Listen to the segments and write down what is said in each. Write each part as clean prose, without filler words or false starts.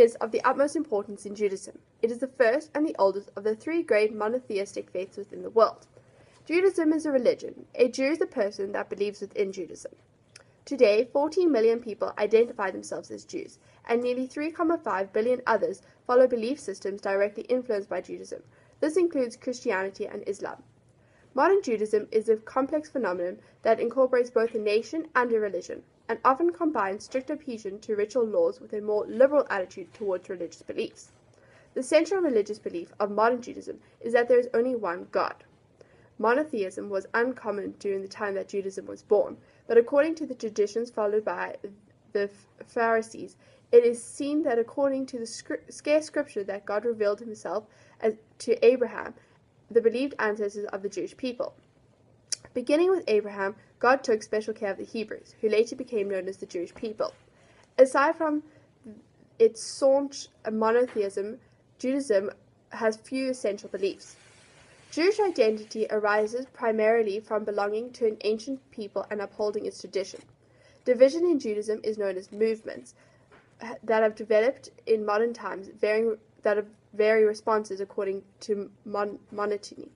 is of the utmost importance in Judaism. It is the first and the oldest of the three great monotheistic faiths within the world. Judaism is a religion. A Jew is a person that believes within Judaism. Today, 14 million people identify themselves as Jews, and nearly 3.5 billion others follow belief systems directly influenced by Judaism. This includes Christianity and Islam. Modern Judaism is a complex phenomenon that incorporates both a nation and a religion, and often combines strict adhesion to ritual laws with a more liberal attitude towards religious beliefs. The central religious belief of modern Judaism is that there is only one God. Monotheism was uncommon during the time that Judaism was born, but according to the traditions followed by the Pharisees, it is seen that according to the scarce scripture that God revealed himself to Abraham, the believed ancestors of the Jewish people. Beginning with Abraham, God took special care of the Hebrews, who later became known as the Jewish people. Aside from its staunch monotheism, Judaism has few essential beliefs. Jewish identity arises primarily from belonging to an ancient people and upholding its tradition. Division in Judaism is known as movements that have developed in modern times, vary responses according to monotony.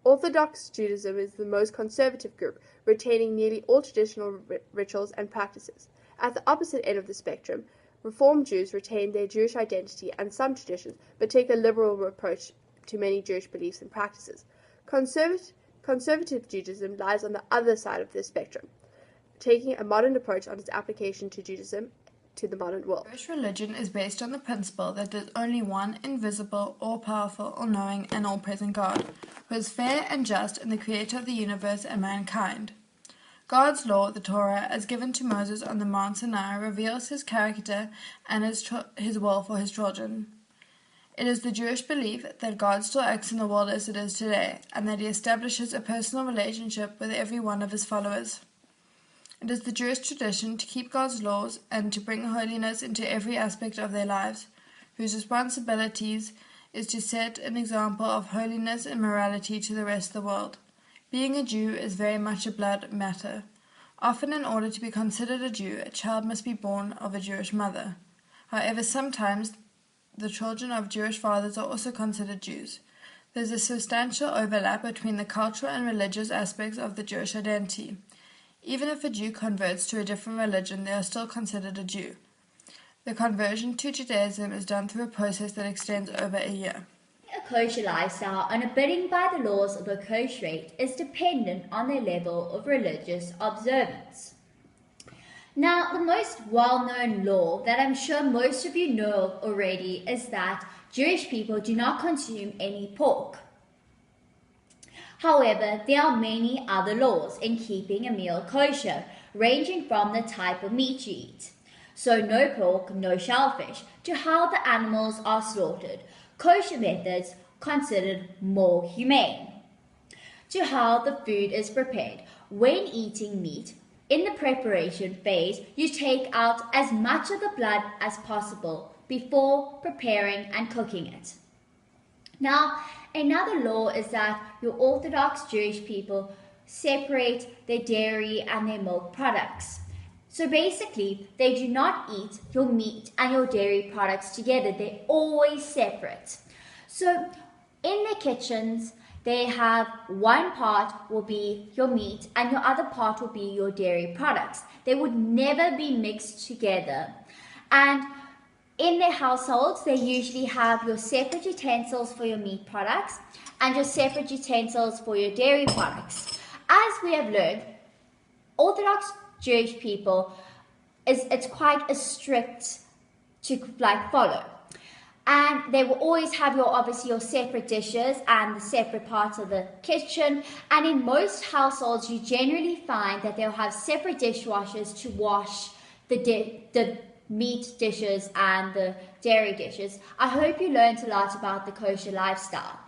Orthodox Judaism is the most conservative group, retaining nearly all traditional rituals and practices. At the opposite end of the spectrum, Reform Jews retain their Jewish identity and some traditions, but take a liberal approach to many Jewish beliefs and practices. Conservative Judaism lies on the other side of this spectrum, taking a modern approach on its application to Judaism to the modern world. Jewish religion is based on the principle that there is only one invisible, all-powerful, all-knowing, and all-present God, who is fair and just and the creator of the universe and mankind. God's law, the Torah, as given to Moses on the Mount Sinai, reveals his character and his will for his children. It is the Jewish belief that God still acts in the world as it is today, and that he establishes a personal relationship with every one of his followers. It is the Jewish tradition to keep God's laws and to bring holiness into every aspect of their lives, whose responsibilities is to set an example of holiness and morality to the rest of the world. Being a Jew is very much a blood matter. Often, in order to be considered a Jew, a child must be born of a Jewish mother. However, sometimes the children of Jewish fathers are also considered Jews. There is a substantial overlap between the cultural and religious aspects of the Jewish identity. Even if a Jew converts to a different religion, they are still considered a Jew. The conversion to Judaism is done through a process that extends over a year. A kosher lifestyle and abiding by the laws of a kosherate is dependent on their level of religious observance. Now, the most well-known law that I'm sure most of you know already is that Jewish people do not consume any pork. However, there are many other laws in keeping a meal kosher, ranging from the type of meat you eat. So no pork, no shellfish, to how the animals are slaughtered, kosher methods considered more humane, to how the food is prepared. When eating meat, in the preparation phase, you take out as much of the blood as possible before preparing and cooking it. Now, another law is that your Orthodox Jewish people separate their dairy and their milk products. So basically, they do not eat your meat and your dairy products together. They're always separate. So in their kitchens, they have one part will be your meat and your other part will be your dairy products. They would never be mixed together. And in their households, they usually have your separate utensils for your meat products and your separate utensils for your dairy products. As we have learned, Orthodox Jewish people, it's quite a strict to follow. And they will always have obviously your separate dishes and the separate parts of the kitchen. And in most households, you generally find that they'll have separate dishwashers to wash the meat dishes and the dairy dishes. I hope you learned a lot about the kosher lifestyle.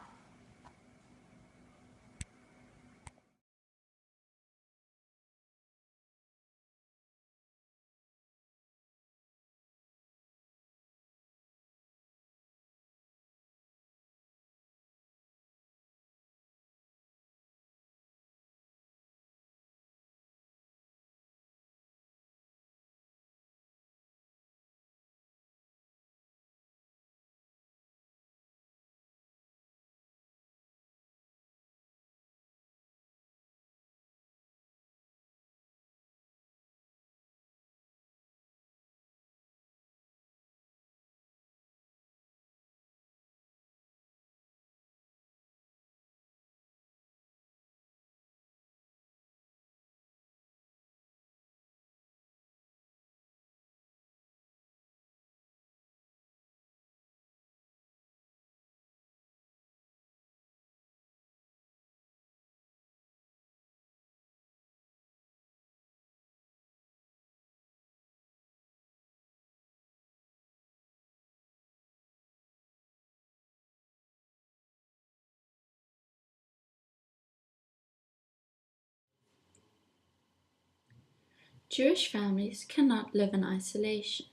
Jewish families cannot live in isolation.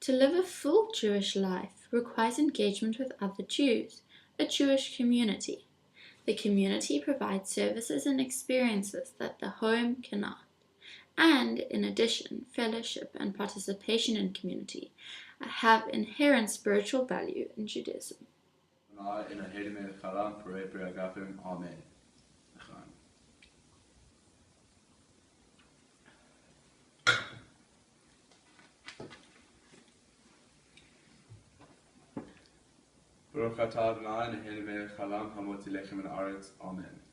To live a full Jewish life requires engagement with other Jews, a Jewish community. The community provides services and experiences that the home cannot. And, in addition, fellowship and participation in community have inherent spiritual value in Judaism. Amen. Baruch atah Adonai, Eloheinu melech haolam, hamotzi lechem min haaretz. Amen.